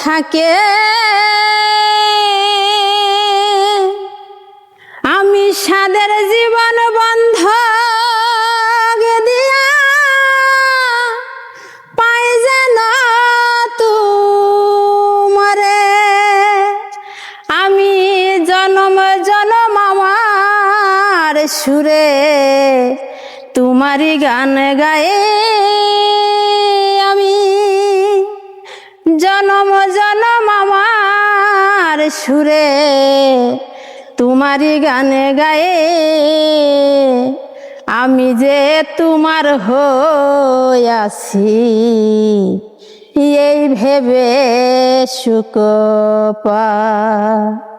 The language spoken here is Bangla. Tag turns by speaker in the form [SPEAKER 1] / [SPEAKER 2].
[SPEAKER 1] থাকে আমি সাদের জীবন বন্ধ দিয়া পাই যেন তোমারে। আমি জনম জনম আমার সুরে তোমারই গান গায়ে, আমি জনম জনম আমার সুরে তোমারই গান গায়ে। আমি যে তোমার হইয়াছি এই ভেবে সুখ পাই।